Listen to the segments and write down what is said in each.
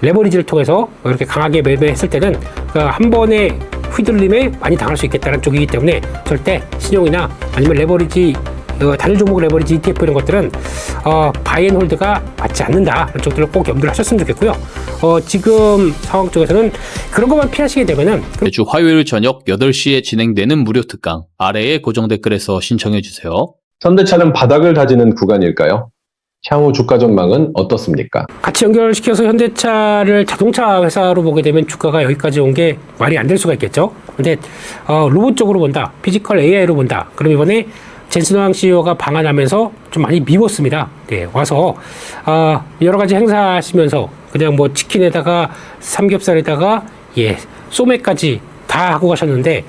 레버리지를 통해서 이렇게 강하게 매매했을 때는 한 번의 휘둘림에 많이 당할 수 있겠다는 쪽이기 때문에 절대 신용이나 아니면 레버리지 단일 종목 레버리지 ETF 이런 것들은 바이앤홀드가 맞지 않는다 이런 쪽들을 꼭 염두를 하셨으면 좋겠고요. 지금 상황 쪽에서는 그런 것만 피하시게 되면은 매주 화요일 저녁 8시에 진행되는 무료 특강 아래의 고정 댓글에서 신청해 주세요. 현대차는 바닥을 다지는 구간일까요? 향후 주가 전망은 어떻습니까? 같이 연결시켜서 현대차를 자동차 회사로 보게 되면 주가가 여기까지 온 게 말이 안 될 수가 있겠죠. 근데 로봇 쪽으로 본다, 피지컬 AI로 본다. 그럼 이번에 젠슨 황 CEO가 방한하면서 좀 많이 미웠습니다. 네, 와서 여러 가지 행사하시면서 그냥 뭐 치킨에다가 삼겹살에다가 소맥까지 다 하고 가셨는데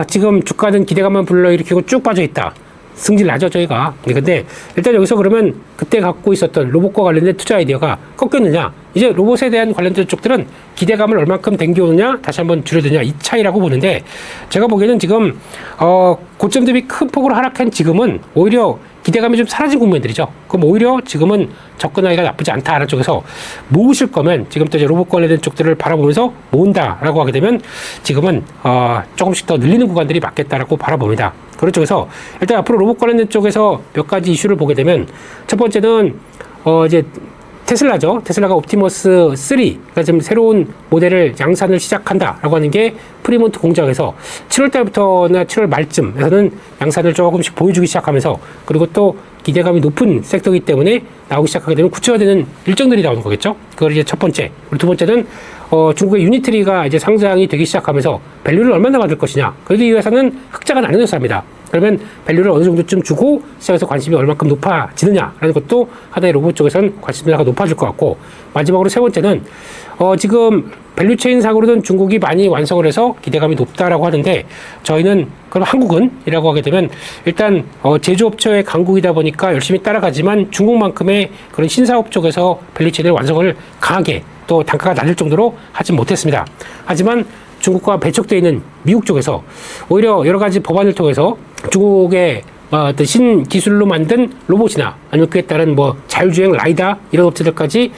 지금 주가는 기대감만 불러일으키고 쭉 빠져 있다. 승질 나죠, 저희가. 근데 일단 여기서 그러면 그때 갖고 있었던 로봇과 관련된 투자 아이디어가 꺾였느냐? 이제 로봇에 대한 관련된 쪽들은 기대감을 얼만큼 댕겨오느냐? 다시 한번 줄여드냐? 이 차이라고 보는데 제가 보기에는 지금 고점 대비 큰 폭으로 하락한 지금은 오히려 기대감이 좀 사라진 국면들이죠. 그럼 오히려 지금은 접근하기가 나쁘지 않다라는 쪽에서 모으실 거면 지금 또 이제 로봇 관련된 쪽들을 바라보면서 모은다라고 하게 되면 지금은 조금씩 더 늘리는 구간들이 맞겠다라고 바라봅니다. 그런 쪽에서 일단 앞으로 로봇 관련된 쪽에서 몇 가지 이슈를 보게 되면 첫 번째는 이제 테슬라죠. 테슬라가 옵티머스 3, 그러니까 지금 새로운 모델을 양산을 시작한다라고 하는 게 프리몬트 공장에서 7월 달부터나 7월 말쯤에서는 양산을 조금씩 보여주기 시작하면서 그리고 또 기대감이 높은 섹터이기 때문에 나오기 시작하게 되면 구체화되는 일정들이 나오는 거겠죠. 그걸 이제 첫 번째. 그리고 두 번째는 중국의 유니트리가 이제 상장이 되기 시작하면서 밸류를 얼마나 받을 것이냐. 그래도 이 회사는 흑자가 나는 회사입니다. 그러면 밸류를 어느 정도쯤 주고 시장에서 관심이 얼만큼 높아지느냐라는 것도 하나의 로봇 쪽에서는 관심사가 높아질 것 같고 마지막으로 세 번째는 지금 밸류체인 상으로는 중국이 많이 완성을 해서 기대감이 높다라고 하는데 저희는 그럼 한국은이라고 하게 되면 일단 제조업체의 강국이다 보니까 열심히 따라가지만 중국만큼의 그런 신사업 쪽에서 밸류체인을 완성을 강하게 또 단가가 낮을 정도로 하진 못했습니다. 하지만 중국과 배척되어 있는 미국 쪽에서 오히려 여러 가지 법안을 통해서 중국의 어떤 신기술로 만든 로봇이나 아니면 그에 따른 뭐 자율주행 라이다 이런 업체들까지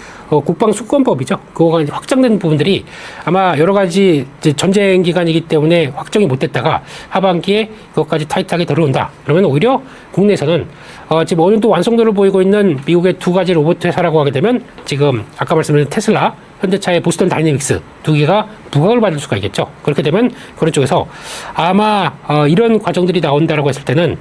국방 수권법이죠. 그거가 이제 확장된 부분들이 아마 여러 가지 이제 전쟁 기간이기 때문에 확정이 못 됐다가 하반기에 그것까지 타이트하게 들어온다. 그러면 오히려 국내에서는 지금 어느 정도 완성도를 보이고 있는 미국의 두 가지 로봇 회사라고 하게 되면 지금 아까 말씀드린 테슬라, 현대차의 보스턴 다이내믹스 두 개가 부각을 받을 수가 있겠죠. 그렇게 되면 그런 쪽에서 아마 이런 과정들이 나온다라고 했을 때는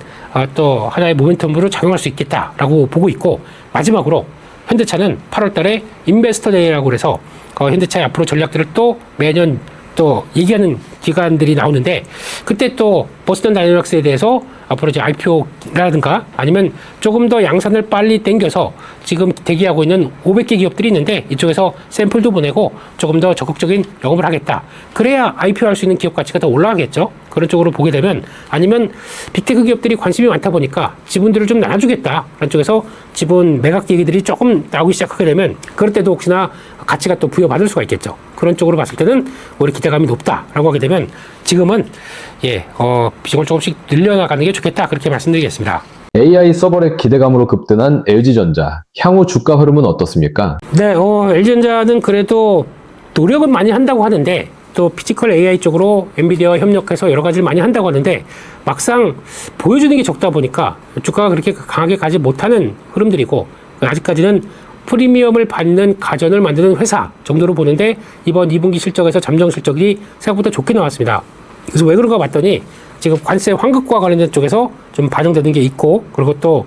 또 하나의 모멘텀으로 작용할 수 있겠다라고 보고 있고 마지막으로 현대차는 8월 달에 인베스터 데이라고 해서 현대차의 앞으로 전략들을 또 매년 또 얘기하는 기관들이 나오는데 그때 또 보스턴 다이내믹스에 대해서 앞으로 이제 IPO라든가 아니면 조금 더 양산을 빨리 땡겨서 지금 대기하고 있는 500개 기업들이 있는데 이쪽에서 샘플도 보내고 조금 더 적극적인 영업을 하겠다. 그래야 IPO 할 수 있는 기업 가치가 더 올라가겠죠. 그런 쪽으로 보게 되면 아니면 빅테크 기업들이 관심이 많다 보니까 지분들을 좀 나눠주겠다. 그런 쪽에서 지분 매각 얘기들이 조금 나오기 시작하게 되면 그럴 때도 혹시나 가치가 또 부여받을 수가 있겠죠. 그런 쪽으로 봤을 때는 우리 기대감이 높다라고 하게 되면 지금은 비중을 조금씩 늘려나가는 게 좋겠다 그렇게 말씀드리겠습니다. AI 서버렉 기대감으로 급등한 LG전자, 향후 주가 흐름은 어떻습니까? 네, LG전자는 그래도 노력은 많이 한다고 하는데 또 피지컬 AI 쪽으로 엔비디아와 협력해서 여러 가지를 많이 한다고 하는데 막상 보여주는 게 적다 보니까 주가가 그렇게 강하게 가지 못하는 흐름들이고 아직까지는 프리미엄을 받는 가전을 만드는 회사 정도로 보는데 이번 2분기 실적에서 잠정 실적이 생각보다 좋게 나왔습니다. 그래서 왜 그런가 봤더니 지금 관세 환급과 관련된 쪽에서 좀 반영되는 게 있고 그리고 또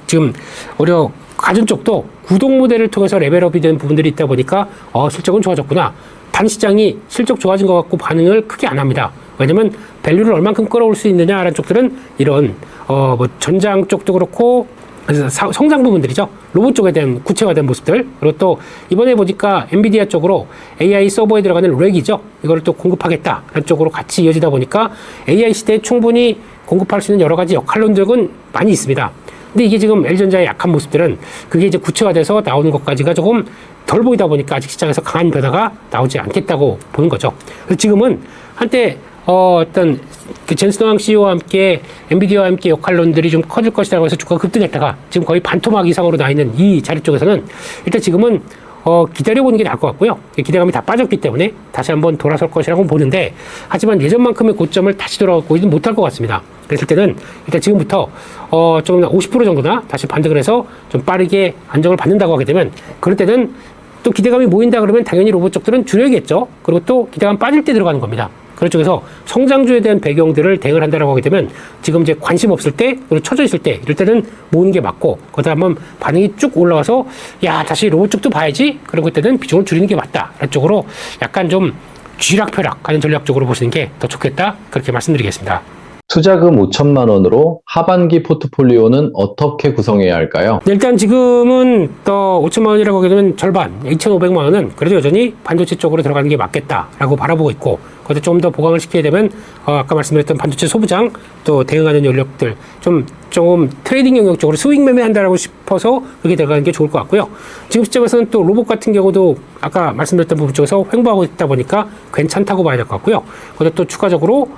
지금 오히려 가전 쪽도 구독 모델을 통해서 레벨업이 된 부분들이 있다 보니까 실적은 좋아졌구나. 단 시장이 실적 좋아진 것 같고 반응을 크게 안 합니다. 왜냐면 밸류를 얼만큼 끌어올 수 있느냐라는 쪽들은 이런 뭐 전장 쪽도 그렇고 그래서 성장 부분들이죠. 로봇 쪽에 대한 구체화된 모습들. 그리고 또 이번에 보니까 엔비디아 쪽으로 AI 서버에 들어가는 렉이죠. 이걸 또 공급하겠다라는 쪽으로 같이 이어지다 보니까 AI 시대에 충분히 공급할 수 있는 여러 가지 역할론들은 많이 있습니다. 근데 이게 지금 LG전자의 약한 모습들은 그게 이제 구체화돼서 나오는 것까지가 조금 덜 보이다 보니까 아직 시장에서 강한 변화가 나오지 않겠다고 보는 거죠. 그래서 지금은 한때 어떤 그 젠슨 황 CEO와 함께 엔비디아와 함께 역할론들이 좀 커질 것이라고 해서 주가가 급등했다가 지금 거의 반토막 이상으로 나 있는 이 자리 쪽에서는 일단 지금은 기다려보는 게 나을 것 같고요. 기대감이 다 빠졌기 때문에 다시 한번 돌아설 것이라고 보는데, 하지만 예전만큼의 고점을 다시 돌아오지는 못할 것 같습니다. 그랬을 때는 일단 지금부터 조금 50% 정도나 다시 반등을 해서 좀 빠르게 안정을 받는다고 하게 되면, 그럴 때는 또 기대감이 모인다 그러면 당연히 로봇 쪽들은 줄여야겠죠. 그리고 또 기대감 빠질 때 들어가는 겁니다. 그런 쪽에서 성장주에 대한 배경들을 대응을 한다고 하게 되면, 지금 이제 관심 없을 때, 그리고 처져 있을 때, 이럴 때는 모으는 게 맞고, 거기다 한번 반응이 쭉 올라와서, 야, 다시 로봇 쪽도 봐야지. 그런 때는 비중을 줄이는 게 맞다. 이런 쪽으로 약간 좀 쥐락펴락 하는 전략적으로 보시는 게 더 좋겠다. 그렇게 말씀드리겠습니다. 투자금 5천만 원으로 하반기 포트폴리오는 어떻게 구성해야 할까요? 네, 일단 지금은 또 5천만 원이라고 하게 되면 절반, 2,500만 원은 그래도 여전히 반도체 쪽으로 들어가는 게 맞겠다라고 바라보고 있고, 거기서 좀 더 보강을 시키게 되면 아까 말씀드렸던 반도체 소부장, 또 대응하는 연력들, 좀 트레이딩 영역 쪽으로 스윙 매매한다라고 싶어서 그렇게 들어가는 게 좋을 것 같고요. 지금 시점에서는 또 로봇 같은 경우도 아까 말씀드렸던 부분 쪽에서 횡보하고 있다 보니까 괜찮다고 봐야 될 것 같고요. 거기다 또 추가적으로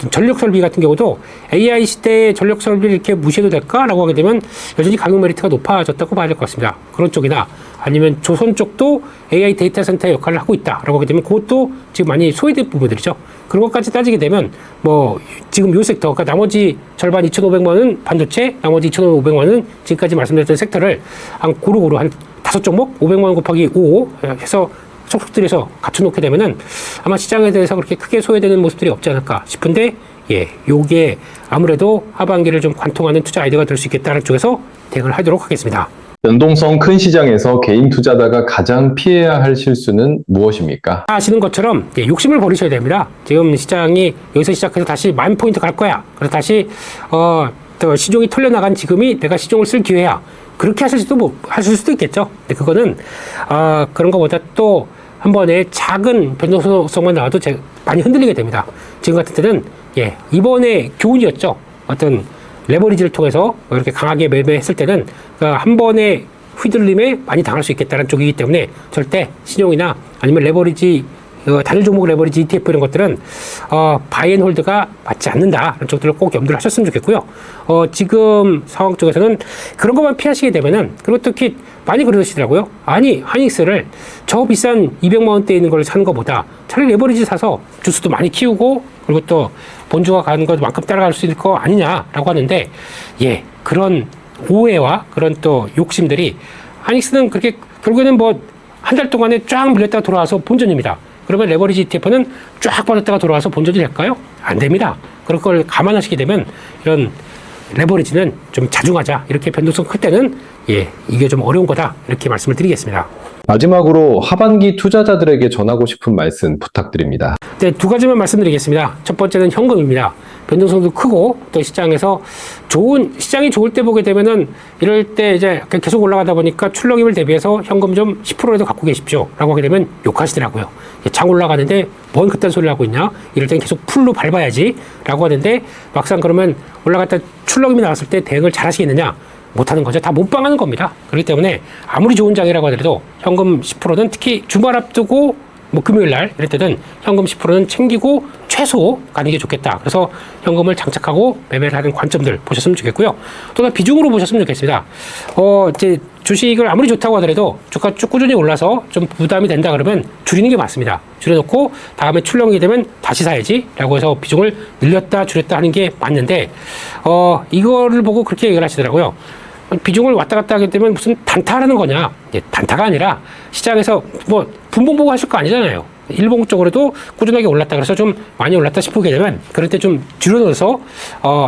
전력 설비 같은 경우도 AI 시대의 전력 설비를 이렇게 무시해도 될까라고 하게 되면 여전히 가격 메리트가 높아졌다고 봐야 될 것 같습니다. 그런 쪽이나 아니면 조선 쪽도 AI 데이터 센터의 역할을 하고 있다라고 하게 되면 그것도 지금 많이 소외된 부분들이죠. 그런 것까지 따지게 되면 뭐 지금 요 섹터, 그러니까 나머지 절반 2,500만 원은 반도체, 나머지 2,500만 원은 지금까지 말씀드렸던 섹터를 한 고루고루 한 5종목 500만 원 곱하기 5 해서 속속들여서 갖춰놓게 되면은 아마 시장에 대해서 그렇게 크게 소외되는 모습들이 없지 않을까 싶은데, 예, 요게 아무래도 하반기를 좀 관통하는 투자 아이디어가 될 수 있겠다는 쪽에서 대응을 하도록 하겠습니다. 변동성 큰 시장에서 개인 투자자가 가장 피해야 할 실수는 무엇입니까? 아시는 것처럼 욕심을 버리셔야 됩니다. 지금 시장이 여기서 시작해서 다시 10,000포인트 갈 거야. 그래서 다시 또 시종이 털려나간 지금이 내가 시종을 쓸 기회야. 그렇게 하실 수도 있겠죠. 근데 그거는 그런 것보다 또 한 번에 작은 변동성만 나와도 많이 흔들리게 됩니다. 지금 같은 때는 이번에 교훈이었죠. 어떤 레버리지를 통해서 이렇게 강하게 매매했을 때는 한 번에 휘둘림에 많이 당할 수 있겠다는 쪽이기 때문에 절대 신용이나 아니면 레버리지, 단일 종목 레버리지 ETF 이런 것들은 바이앤홀드가 맞지 않는다. 이런 쪽들을 꼭 염두를 하셨으면 좋겠고요. 지금 상황 쪽에서는 그런 것만 피하시게 되면은, 그리고 특히 많이 그러시더라고요. 아니, 하이닉스를 저 비싼 200만 원대에 있는 걸 사는 것보다 차라리 레버리지 사서 주수도 많이 키우고, 그리고 또 본주가 가는 것만큼 따라갈 수 있을 거 아니냐라고 하는데, 그런 오해와 그런 또 욕심들이, 하이닉스는 그렇게 결국에는 뭐 한 달 동안에 쫙 밀렸다가 돌아와서 본전입니다. 그러면 레버리지 ETF는 쫙 빠졌다가 돌아와서 본전이 될까요? 안 됩니다. 그런 걸 감안하시게 되면 이런 레버리지는 좀 자중하자. 이렇게 변동성 클 때는 이게 좀 어려운 거다. 이렇게 말씀을 드리겠습니다. 마지막으로 하반기 투자자들에게 전하고 싶은 말씀 부탁드립니다. 네, 두 가지만 말씀드리겠습니다. 첫 번째는 현금입니다. 변동성도 크고 또 시장에서 시장이 좋을 때 보게 되면은 이럴 때 이제 계속 올라가다 보니까 출렁임을 대비해서 현금 좀 10%라도 갖고 계십시오 라고 하게 되면 욕하시더라고요. 장 올라가는데 뭔 그딴 소리를 하고 있냐, 이럴 땐 계속 풀로 밟아야지 라고 하는데, 막상 그러면 올라갔다 출렁임이 나왔을 때 대응을 잘 하시겠느냐, 못하는 거죠. 다 몸빵하는 겁니다. 그렇기 때문에 아무리 좋은 장이라고 하더라도 현금 10%는 특히 주말 앞두고 뭐 금요일 날 이럴 때는 현금 10%는 챙기고 최소 가는 게 좋겠다. 그래서 현금을 장착하고 매매를 하는 관점들 보셨으면 좋겠고요. 또 비중으로 보셨으면 좋겠습니다. 이제 주식을 아무리 좋다고 하더라도 주가 쭉 꾸준히 올라서 좀 부담이 된다 그러면 줄이는 게 맞습니다. 줄여놓고 다음에 출렁이 되면 다시 사야지 라고 해서 비중을 늘렸다 줄였다 하는 게 맞는데, 이거를 보고 그렇게 얘기를 하시더라고요. 비중을 왔다 갔다 하게 되면 무슨 단타라는 거냐. 단타가 아니라 시장에서 뭐 분봉 보고 하실 거 아니잖아요. 일봉적으로도 꾸준하게 올랐다 그래서 좀 많이 올랐다 싶게 되면 그럴 때 좀 줄여넣어서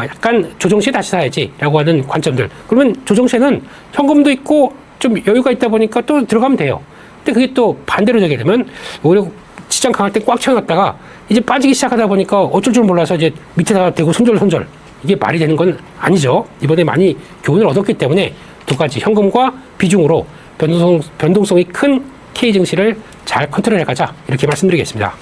약간 조정시에 다시 사야지 라고 하는 관점들. 그러면 조정시에는 현금도 있고 좀 여유가 있다 보니까 또 들어가면 돼요. 근데 그게 또 반대로 되게 되면 오히려 시장 강할 때 꽉 채워놨다가 이제 빠지기 시작하다 보니까 어쩔 줄 몰라서 이제 밑에다가 대고 손절 이게 말이 되는 건 아니죠. 이번에 많이 교훈을 얻었기 때문에 두 가지 현금과 비중으로 변동성이 큰 K 증시를 잘 컨트롤해 가자, 이렇게 말씀드리겠습니다.